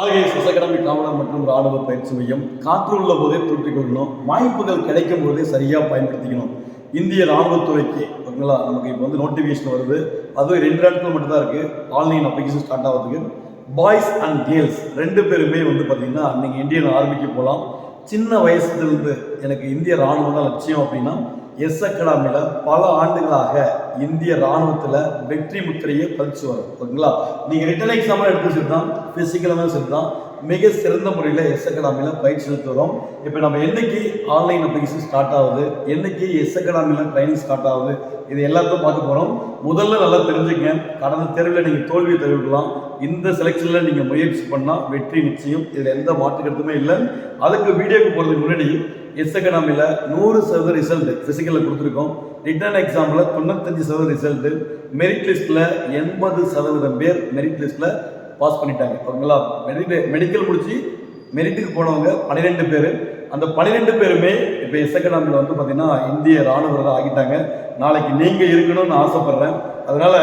Academic காவலர் மற்றும் ராணுவ பயிற்சி மையம் காற்று உள்ள போதே தூற்றிக் கொள்ளணும், வாய்ப்புகள் கிடைக்கும் போதே சரியாக பயன்படுத்திக்கணும். இந்திய ராணுவத்துறைக்கு ஓகேங்களா, நமக்கு இப்போ வந்து நோட்டிஃபிகேஷன் வருது. அதுவும் 2 நாட்கள் மட்டும் தான் இருக்குது ஆன்லைன் அப்ளிகேஷன் ஸ்டார்ட் ஆகிறதுக்கு. பாய்ஸ் அண்ட் கேர்ள்ஸ் 2 பேருமே வந்து பார்த்தீங்கன்னா நீங்கள் இந்தியன் ஆர்மிக்கு போகலாம். சின்ன வயசுலேருந்து எனக்கு இந்திய ராணுவம் தான் லட்சியம் அப்படின்னா எஸ் அகாடமியில் பல ஆண்டுகளாக இந்திய ராணுவத்தில் வெற்றி முத்திரையை பதிச்சு வரும். ஓகேங்களா, நீங்கள் ரிட்டன் எக்ஸாம்லாம் எடுத்து சரி தான், ஃபிசிக்கலாக சரி தான், மிக சிறந்த முறையில் எஸ் அகாடமியில் பயிற்சி எடுத்து வரோம். இப்போ நம்ம என்னைக்கு ஆன்லைன் அப்ளிகேஷன் ஸ்டார்ட் ஆகுது, என்னைக்கு எஸ் அகாடமியில் ட்ரைனிங் ஸ்டார்ட் ஆகுது, இது எல்லாத்தையும் பார்க்க போகிறோம். முதல்ல நல்லா தெரிஞ்சுக்கங்க, கடந்த தேர்வில் நீங்கள் தோல்வியை தவிர்க்கலாம். இந்த செலெக்ஷனில் நீங்கள் முயற்சி பண்ணால் வெற்றி நிச்சயம், இதில் எந்த மாற்று கருத்துமே இல்லை. அதுக்கு வீடியோக்கு போகிறதுக்கு முன்னாடி எஸ் அகாடமியில் 100% ரிசல்ட் ஃபிசிக்கலில் கொடுத்துருக்கோம். ரிட்டன் எக்ஸாமில் 95% ரிசல்ட்டு, மெரிட் லிஸ்ட்டில் 80% பேர் மெரிட் லிஸ்ட்டில் பாஸ் பண்ணிட்டாங்க. ஓகேங்களா, மெடிக்கல் முடிச்சு மெரிட்டுக்கு போனவங்க 12 பேர். அந்த 12 பேருமே இப்போ எஸ் அகாடமியில் வந்து பார்த்தீங்கன்னா இந்திய ராணுவர்கள் ஆகிட்டாங்க. நாளைக்கு நீங்கள் இருக்கணும்னு ஆசைப்பட்றேன். அதனால்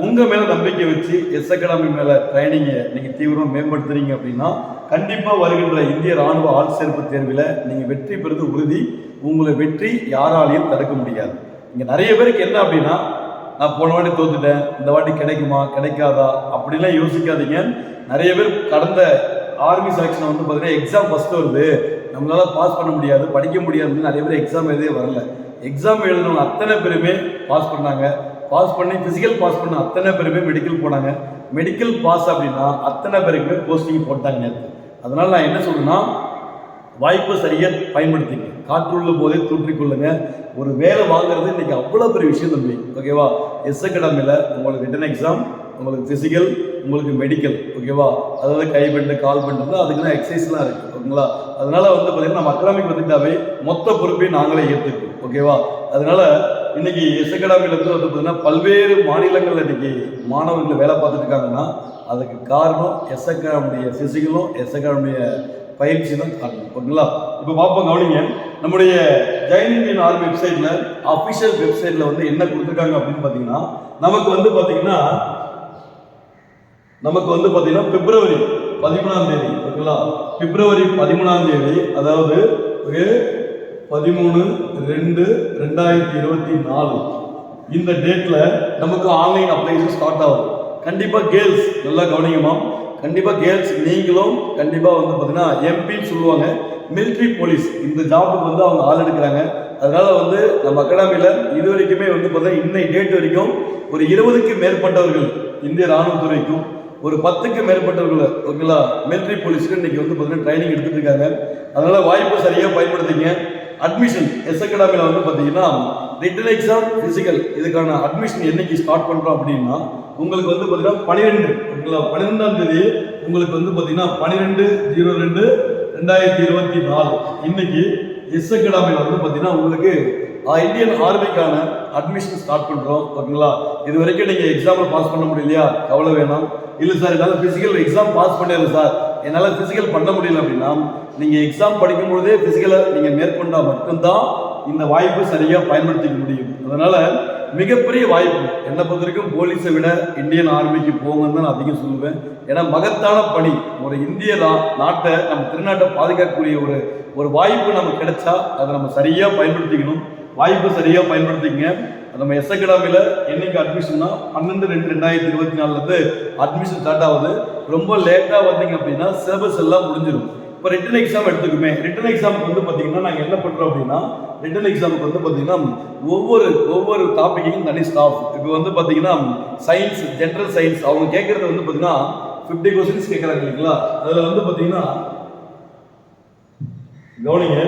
உங்கள் மேலே நம்பிக்கை வச்சு எஸ் அகாடமி மேலே ட்ரைனிங்கை நீங்கள் தீவிரம் மேம்படுத்துறீங்க அப்படின்னா கண்டிப்பாக வருகின்ற இந்திய ராணுவ ஆள் சேர்ப்பு தேர்வில் நீங்கள் வெற்றி பெறுவது உறுதி. உங்களை வெற்றி யாராலையும் தடுக்க முடியாது. இங்கே நிறைய பேருக்கு என்ன அப்படின்னா, நான் போன வாட்டி தோத்துட்டேன், இந்த வாட்டி கிடைக்குமா கிடைக்காதா அப்படிலாம் யோசிக்காதீங்க. நிறைய பேர் கடந்த ஆர்மி செலெக்ஷன் வந்து பார்த்தீங்கன்னா எக்ஸாம் ஃபஸ்ட்டு வருது, நம்மளால பாஸ் பண்ண முடியாது, படிக்க முடியாதுன்னு நிறைய பேர் எக்ஸாம் எழுதவே வரல. எக்ஸாம் எழுதினவங்க அத்தனை பேருமே பாஸ் பண்ணாங்க. பாஸ் பண்ணி ஃபிசிக்கல் பாஸ் பண்ண அத்தனை பேருமே மெடிக்கல் போனாங்க. மெடிக்கல் பாஸ் அப்படின்னா அத்தனை பேருக்குமே போஸ்டிங் போட்டாங்க நேற்று. அதனால் நான் என்ன சொல்றேன்னா, வாய்ப்பை சரியாக பயன்படுத்திங்க, காற்றுள்ள போதே தூற்றிக்கொள்ளுங்க. ஒரு வேலை வாங்குறது இன்னைக்கு அவ்வளோ பெரிய விஷயம் தம்பி. ஓகேவா, எஸ் அகாடமியில் உங்களுக்கு ரிட்டன் எக்ஸாம், உங்களுக்கு ஃபிசிக்கல், உங்களுக்கு மெடிக்கல். ஓகேவா, அதாவது கை பெண்டு கால் பெண்டு அதுக்கு தான் எக்ஸசைஸ்லாம் இருக்குது. ஓகேங்களா, அதனால வந்து பார்த்தீங்கன்னா நம்ம அகாடமிக்கு வந்துட்டாவே மொத்த பொறுப்பையும் நாங்களே ஏற்றுக்கோம். ஓகேவா, அதனால இன்னைக்கு எஸ் அகாடமியிலேருந்து வந்து பார்த்தீங்கன்னா பல்வேறு மாநிலங்களில் இன்னைக்கு மாணவர்கள் வேலை பார்த்துட்டு இருக்காங்கன்னா அதுக்கு காரணம் எஸ் அகாடமியுடைய ஃபிசிக்கலும் எஸ் அகாடமியுடைய பயிற்சி தான் காரணம். ஓகேங்களா, இப்போ பார்ப்போம், கவனிங்க. நம்முடைய ஜெயின் இந்தியன் ஆர்மி வெப்சைட்டில் அஃபிஷியல் வெப்சைட்டில் வந்து என்ன கொடுத்துருக்காங்க அப்படின்னு பார்த்தீங்கன்னா நமக்கு வந்து பார்த்தீங்கன்னா பிப்ரவரி 13ஆம் தேதி. ஓகேங்களா, பிப்ரவரி 13ஆம் தேதி, அதாவது 13/2/2024 இந்த டேட்டில் நமக்கு ஆன்லைன் அப்ளிகேஷன் ஸ்டார்ட் ஆகுது. கண்டிப்பாக கேர்ள்ஸ் நல்லா கவனிங்கம்மா. கண்டிப்பாக கேர்ள்ஸ் நீங்களும் கண்டிப்பாக வந்து பார்த்தீங்கன்னா எம்பின்னு சொல்லுவாங்க, மிலிட்ரி போலீஸ் இந்த ஜாபுக்கு வந்து அவங்க ஆள் எடுக்கிறாங்க. அதனால வந்து நம்ம அகாடமியில் இது வரைக்குமே வந்து பார்த்தீங்கன்னா இன்னைக்கு டேட் வரைக்கும் ஒரு 20க்கு மேற்பட்டவர்கள் இந்திய ராணுவத்துறைக்கும், ஒரு 10க்கு மேற்பட்டவர்கள் ஓகேங்களா மிலிட்ரி போலீஸுக்கு இன்னைக்கு வந்து பார்த்தீங்கன்னா ட்ரைனிங் எடுத்துட்டு இருக்காங்க. அதனால வாய்ப்பு சரியாக பயன்படுத்திங்க. அட்மிஷன் எஸ் அகாடமியில் வந்து பார்த்தீங்கன்னா ரிட்டன் எக்ஸாம் ஃபிசிக்கல் இதுக்கான அட்மிஷன் என்னைக்கு ஸ்டார்ட் பண்ணுறோம் அப்படின்னா உங்களுக்கு வந்து பார்த்தீங்கன்னா 12 ஓகேங்களா 12ஆம் தேதி உங்களுக்கு வந்து பார்த்தீங்கன்னா 12/02/2024 இன்னைக்கு எஸ் அகாடமியில் வந்து பார்த்தீங்கன்னா உங்களுக்கு இந்தியன் ஆர்மிக்கான அட்மிஷன் ஸ்டார்ட் பண்ணுறோம். ஓகேங்களா, இது வரைக்கும் நீங்கள் எக்ஸாமில் பாஸ் பண்ண முடியலையா, கவலை வேணாம். இல்லை சார் என்னால் ஃபிசிக்கல் எக்ஸாம் பாஸ் பண்ணிடுறேன் சார், என்னால் ஃபிசிக்கல் பண்ண முடியல அப்படின்னா நீங்கள் எக்ஸாம் படிக்கும்பொழுதே ஃபிசிக்கலை நீங்கள் மேற்கொண்டால் மட்டும்தான் இந்த வாய்ப்பு சரியாக பயன்படுத்திக்க முடியும். அதனால் மிகப்பெரிய வாய்ப்பு என்னை பொறுத்த வரைக்கும் போலீஸை விட இந்தியன் ஆர்மிக்கு போங்கன்னு தான் நான் அதிகம் சொல்லுவேன். ஏன்னா மகத்தான பணி, ஒரு இந்திய நாட்டை நம்ம திருநாட்டை பாதுகாக்கக்கூடிய ஒரு வாய்ப்பு நமக்கு கிடைச்சா அதை நம்ம சரியாக பயன்படுத்திக்கணும். வாய்ப்பு சரியாக பயன்படுத்திக்கங்க. நம்ம எஸ் அகாடமியில் என்னைக்கு அட்மிஷன்னா 12/2/2024 அட்மிஷன் ஸ்டார்ட் ஆகுது. ரொம்ப லேட்டாக வந்தீங்க அப்படின்னா சிலபஸ் எல்லாம் முடிஞ்சிடும். இப்போ ரிட்டன் எக்ஸாம் எடுத்துக்குமே, ரிட்டன் எக்ஸாமுக்கு வந்து பார்த்தீங்கன்னா நாங்கள் என்ன பண்ணுறோம் அப்படின்னா ரிட்டன் எக்ஸாமுக்கு வந்து பார்த்தீங்கன்னா ஒவ்வொரு டாப்பிக்கும் தனி ஸ்டாஃப். இப்போ வந்து பார்த்தீங்கன்னா சயின்ஸ், ஜென்ரல் சயின்ஸ் அவங்க கேட்குறது வந்து பார்த்தீங்கன்னா 50 கொஸ்டின்ஸ் கேட்குறாங்க இல்லைங்களா. அதில் வந்து பார்த்தீங்கன்னா கவனிங்க,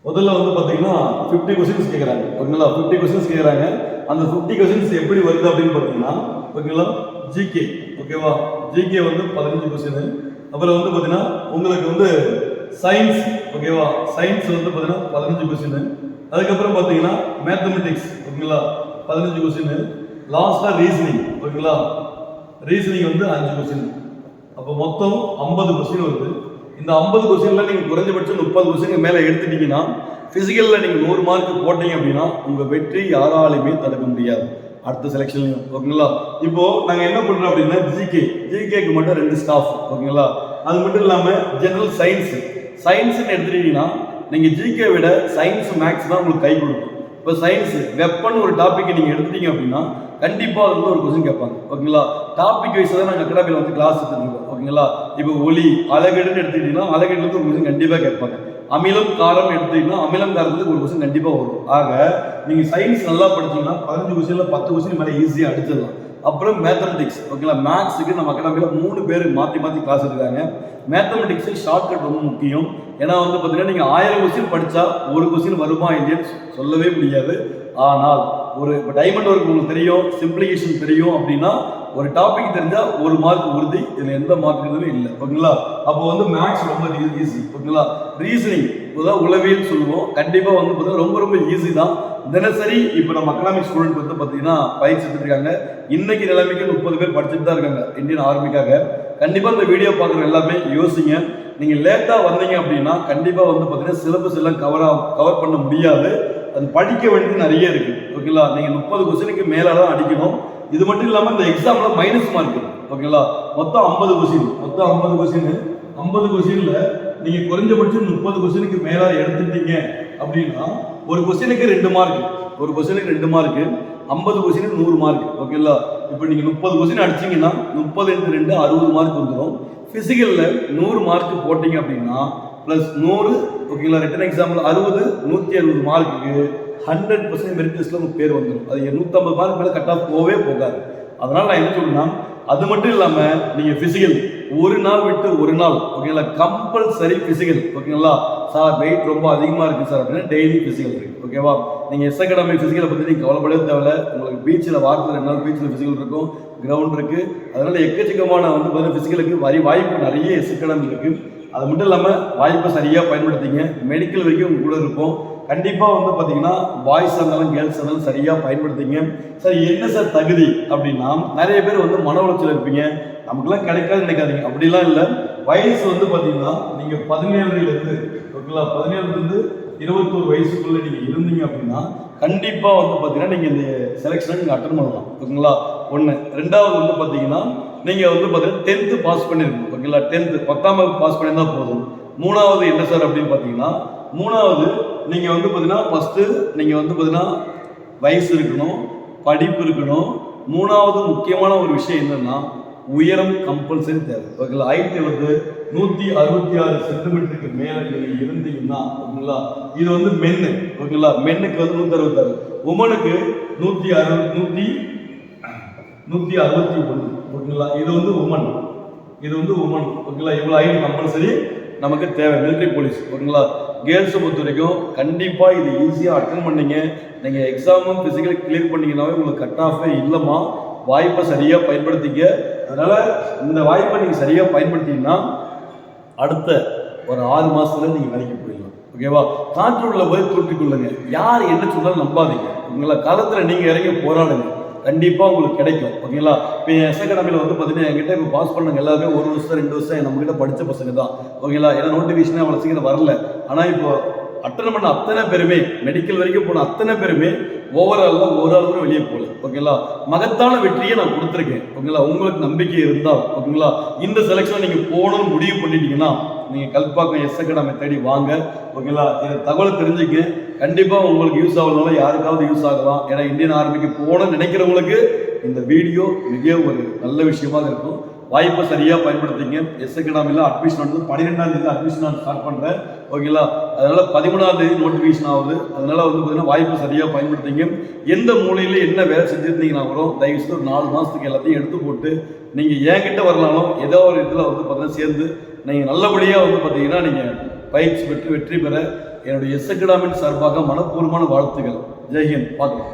முதல்ல வந்து பார்த்தீங்கன்னா 50 கொஸ்டின்ஸ் கேட்குறாங்க. ஓகேங்களா, 50 கொஸ்டின்ஸ் கேட்குறாங்க. அந்த 50 கொஸ்டின்ஸ் எப்படி வருது அப்படின்னு பார்த்தீங்கன்னா ஓகேங்களா ஜிகே. ஓகேவா, ஜிகே வந்து 15 கொஸ்டின். அப்புறம் வந்து பார்த்தீங்கன்னா உங்களுக்கு வந்து சயின்ஸ். ஓகேவா, சயின்ஸ் வந்து பார்த்தீங்கன்னா 15 கொஸ்டின். அதுக்கப்புறம் பார்த்தீங்கன்னா மேத்தமெட்டிக்ஸ் ஓகேங்களா 15 கொஸ்டின். லாஸ்ட்டாக ரீசனிங். ஓகேங்களா, ரீசனிங் வந்து 5 கொஸ்டின். அப்போ மொத்தம் 50 கொஸ்டின் வருது. இந்த 50 கொஸ்டின்ல நீங்கள் குறைஞ்சபட்சம் 30 கொஸ்டின் மேலே எடுத்துட்டீங்கன்னா ஃபிசிக்கலில் நீங்கள் 100 மார்க் போட்டீங்க அப்படின்னா உங்கள் வெற்றி யாராலையுமே தடுக்க முடியாது. அடுத்த செலெக்ஷன்லையும். ஓகேங்களா? இப்போ நாங்கள் என்ன பண்ணுறோம் அப்படின்னா ஜிகேக்கு மட்டும் 2 ஸ்டாஃப். ஓகேங்களா? அது மட்டும் இல்லாமல் ஜெனரல் சயின்ஸ்ன்னு எடுத்துட்டீங்கன்னா நீங்கள் ஜிகே விட சயின்ஸ் மேக்ஸ் தான் உங்களுக்கு கை கொடுக்கும். இப்போ சயின்ஸ் வெப்பன் ஒரு டாப்பிக்கை நீங்கள் எடுத்துட்டீங்க அப்படின்னா கண்டிப்பாக அது வந்து ஒரு கொஸ்டின் கேட்பாங்க. ஓகேங்களா? டாபிக் வைஸ் தான் நாங்கள் அகாடமியில் வந்து கிளாஸ் எடுத்துருக்கோம். ஓகேங்களா? இப்போ ஒலி அழகெடுன்னு எடுத்துக்கிட்டீங்கன்னா அழகெடுத்து ஒரு கொஸ்டின் கண்டிப்பாக கேட்பாங்க. அமிலம் காரம் எடுத்துக்கிட்டீங்கன்னா அமிலம் காரத்துக்கு ஒரு கொஸ்டின் கண்டிப்பாக வரும். ஆக நீங்கள் சயின்ஸ் நல்லா படிச்சீங்கன்னா 15 கொஸ்டினில் 10 கொஸ்டின் மேலே ஈஸியாக அடிச்சிடலாம். அப்புறம் மேத்தமெட்டிக்ஸ். ஓகேங்களா? மேக்ஸுக்கு நம்ம அகாடமியில் 3 பேர் மாற்றி கிளாஸ் எடுக்கிறாங்க. மேத்தமெட்டிக்ஸில் ஷார்ட்கட் ரொம்ப முக்கியம். ஏன்னா வந்து பார்த்தீங்கன்னா நீங்கள் 1000 கொஸ்டின் படித்தா ஒரு கொஸ்டின் வருமா இல்லைன்னு சொல்லவே முடியாது. ஆனால் ஒரு இப்போ டைமண்ட் ஒர்க் உங்களுக்கு தெரியும், சிம்பிளிகேஷன் தெரியும் அப்படின்னா ஒரு டாபிக் தெரிஞ்சால் 1 மார்க் உறுதி. இதில் எந்த மார்க்குமே இல்லை. ஓகேங்களா? அப்போ வந்து மேக்ஸ் ரொம்ப ஈஸி. ஓகேங்களா? ரீசனிங் இப்போதான் உளவியல் சொல்லுவோம். கண்டிப்பாக வந்து பார்த்தீங்கன்னா ரொம்ப ஈஸி தான். தினசரி இப்போ நம்ம அகாடமிக் ஸ்டூடெண்ட் வந்து பார்த்தீங்கன்னா பயிற்சி எடுத்துருக்காங்க. இன்னைக்கு நிலைமைக்கு 30 பேர் படிச்சுட்டு தான் இருக்காங்க இந்தியன் ஆர்மிக்காக. கண்டிப்பாக இந்த வீடியோ பார்க்குற எல்லாமே யோசிங்க. நீங்கள் லேட்டாக வந்தீங்க அப்படின்னா கண்டிப்பாக வந்து பார்த்தீங்கன்னா சிலபஸ் எல்லாம் கவர் பண்ண முடியாது. அது படிக்க வேண்டியது நிறைய இருக்கு. ஓகேங்களா? நீங்கள் 30 கொஸ்டினுக்கு மேலே தான் அடிக்கணும். இது மட்டும் இல்லாமல் இந்த எக்ஸாமில் மைனஸ் மார்க். ஓகேங்களா? மொத்தம் 50 கொஸ்டின். 50 கொஸ்டினில் நீங்கள் குறைஞ்சபட்சம் 30 கொஸ்டினுக்கு மேலே எடுத்துட்டீங்க அப்படின்னா ஒரு கொஸ்டினுக்கு 2 மார்க். 50 கொஸ்டினுக்கு 100 மார்க். ஓகேங்களா? இப்போ நீங்கள் 30 கொஸ்டின் அடிச்சிங்கன்னா 30 × 2 60 மார்க் வந்துடும். ஃபிசிக்கலில் 100 மார்க் போட்டிங்க அப்படின்னா ப்ளஸ் 100. ஓகேங்களா? ரிட்டன் எக்ஸாம்பிள் 60 160 மார்க்குக்கு 100% மெரிட் லிஸ்ட்டில் உங்களுக்கு பேர் வந்துடும். அது 150 மார்க் மேலே கட் ஆஃப் போகாது. அதனால் நான் என்ன சொல்லுன்னா அது மட்டும் இல்லாமல் நீங்கள் ஃபிசிக்கல் ஒரு நாள் விட்டு ஒரு நாள். ஓகேங்களா? Compulsory physical. ஓகேங்களா? சார் வெயிட் ரொம்ப அதிகமாக இருக்குது சார் அப்படின்னா டெய்லி ஃபிசிக்கல் இருக்குது. ஓகேவா? நீங்கள் எஸ் அகாடமி ஃபிசிக்கலை பற்றி நீங்கள் கவலைப்படவே தேவையில்ல. உங்களுக்கு பீச்சில் வாரத்தில் 2 நாள் பீச்சில் ஃபிசிக்கல் இருக்கும், கிரவுண்ட் இருக்குது. அதனால் எக்கச்சக்கமான வந்து பார்த்தீங்கன்னா ஃபிசிக்கலுக்கு வாய்ப்பு நிறைய எஸ் அகாடமி இருக்குது. அது மட்டும் இல்லாமல் வாய்ப்பை சரியாக பயன்படுத்திங்க. மெடிக்கல் வரைக்கும் உங்க கூட இருக்கும். கண்டிப்பாக வந்து பார்த்தீங்கன்னா பாய்ஸாக இருந்தாலும் கேர்ள்ஸாக இருந்தாலும் சரியாக பயன்படுத்திங்க. சார் என்ன சார் தகுதி அப்படின்னா நிறைய பேர் வந்து மன உளைச்சல் இருப்பீங்க. நமக்குலாம் கிடைக்காது நினைக்காதீங்க. அப்படிலாம் இல்லை. வயசு வந்து பார்த்தீங்கன்னா நீங்கள் 17லேருந்து ஓகேங்களா 17லேருந்து 21 வயசுக்குள்ளே நீங்கள் இருந்தீங்க அப்படின்னா கண்டிப்பாக வந்து பார்த்தீங்கன்னா நீங்கள் இந்த செலெக்ஷனை நீங்கள் அட்டன் பண்ணலாம். ஓகேங்களா? 1. 2வது வந்து பார்த்தீங்கன்னா நீங்கள் வந்து பார்த்தீங்கன்னா 10th பாஸ் பண்ணிருக்கணும். ஓகேங்களா? 10th 10ஆம் வகுப்பு பாஸ் பண்ணியிருந்தால் போதும். 3வது என்ன சார் அப்படின்னு பார்த்தீங்கன்னா 3வது நீங்கள் வந்து பார்த்தீங்கன்னா ஃபஸ்ட்டு நீங்கள் வந்து பார்த்தீங்கன்னா வயசு இருக்கணும், படிப்பு இருக்கணும். 3வது முக்கியமான ஒரு விஷயம் என்னன்னா உயரம் கம்பல்சரி தேவை. ஓகேங்களா? ஹைட் வந்து 166 சென்டிமீட்டருக்கு மேலே நீங்கள் இருந்தீங்கன்னா ஓகேங்களா இது வந்து மென்னு. ஓகேங்களா? மென்னுக்கு வந்து 166, உமனுக்கு 161. ஓகேங்களா? இது வந்து உமன். ஓகேங்களா? இவ்வளோ ஹைட் கம்பல்சரி நமக்கு தேவை மிலிட்ரி போலீஸ். ஓகேங்களா? கேர்ள்ஸை பொறுத்த வரைக்கும் கண்டிப்பாக இது ஈஸியாக அட்டன் பண்ணீங்க. நீங்கள் எக்ஸாமும் ஃபிசிக்கலி கிளியர் பண்ணிங்கன்னாவே உங்களுக்கு கட் ஆஃபே இல்லைம்மா. வாய்ப்பை சரியாக பயன்படுத்திக்க. அதனால் இந்த வாய்ப்பை நீங்கள் சரியாக பயன்படுத்திங்கன்னா அடுத்த ஒரு 6 மாதத்துல நீங்கள் வேலைக்கு போயிடலாம். ஓகேவா? காற்று உள்ள போய் தூற்றிக்கொள்ளுங்க. யார் என்ன சொன்னாலும் நம்பாதீங்க. ஓகேங்களா? காலத்தில் நீங்கள் இறங்கி போராடுங்க. கண்டிப்பாக உங்களுக்கு கிடைக்கும். ஓகேங்களா? இப்போ எஸ் அகாடமியில் வந்து பார்த்தீங்கன்னா என்கிட்ட இப்போ பாஸ் பண்ணவங்க எல்லாருமே 1 வருஷம் 2 வருஷம் நம்மகிட்ட படித்த பசங்க தான். ஓகேங்களா? ஏன்னா நோட்டிஃபிகேஷனே அவ்வளோ சீக்கிரம் வரல. ஆனால் இப்போ அட்டன் பண்ண அத்தனை பேருமே மெடிக்கல் வரைக்கும் போன அத்தனை பேருமே ஓவராலில் ஒரு ஆளுமே வெளியே போகல. ஓகேங்களா? மகத்தான வெற்றியை நான் கொடுத்துருக்கேன். ஓகேங்களா? உங்களுக்கு நம்பிக்கை இருந்தால் ஓகேங்களா இந்த செலெக்ஷன் நீங்கள் போகணும்னு முடிவு பண்ணிட்டீங்கன்னா நீங்கள் கல்பாக்கம் எஸ் அகாடமி தேடி வாங்க. ஓகேங்களா? இந்த தகவல் தெரிஞ்சுக்க. கண்டிப்பாக உங்களுக்கு யூஸ் ஆகலனால யாருக்காவது யூஸ் ஆகலாம். ஏன்னா இந்தியன் ஆர்மிக்கு போகணும்னு நினைக்கிறவங்களுக்கு இந்த வீடியோ மிக ஒரு நல்ல விஷயமாக இருக்கும். வாய்ப்பை சரியாக பயன்படுத்திங்க. எஸ் அகாடமியில் அட்மிஷன் வந்து 12ஆம் தேதி அட்மிஷன் நான் ஸ்டார்ட் பண்ணுறேன். ஓகேங்களா? அதனால் 13ஆம் தேதி நோட்டிஃபிகேஷன் ஆகுது. அதனால் வந்து பார்த்தீங்கன்னா வாய்ப்பை சரியாக பயன்படுத்திங்க. எந்த மூலையில் என்ன வேலை செஞ்சுருந்தீங்கன்னா கூட தயவுசெய்து ஒரு 4 மாதத்துக்கு எல்லாத்தையும் எடுத்து போட்டு நீங்கள் என்கிட்ட வரலாலும் ஏதோ ஒரு இதில் வந்து பார்த்தீங்கன்னா சேர்ந்து நீங்கள் நல்லபடியாக வந்து பார்த்தீங்கன்னா நீங்கள் பயிற்சி பெற்று வெற்றி பெற என்னுடைய எஸ் அகாடமியின் சார்பாக மனப்பூர்வமான வாழ்த்துக்கள். ஜெய்ஹிந்த். பார்க்கலாம்.